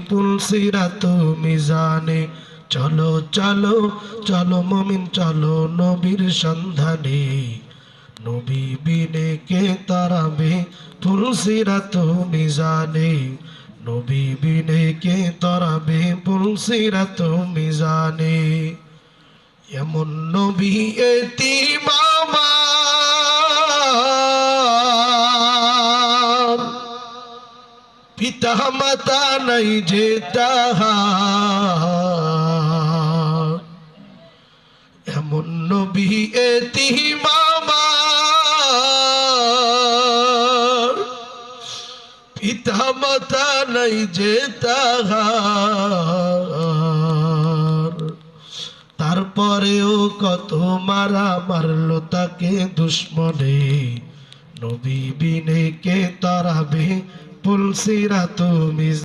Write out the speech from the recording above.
পুলসিরাত মিজানে। চলো চলো চলো মুমিন চলো নবীর সন্ধানে, নবী বিনে কে তারাবে পুলসিরাত মিজানে, নবী বিনে কে তারাবে পুলসিরাত মিজানে। এমন নবী এতিম আমার, পিতা মাতা নাই যে তাহার, এমন নবী এতিম আমার, পিতা মাতা নাই যে তাহার। তারপরেও কত মারা মারলো তাকে দুশ্মনে, নবী বিনে কে তারাবে পুলসিরাত মিজানে।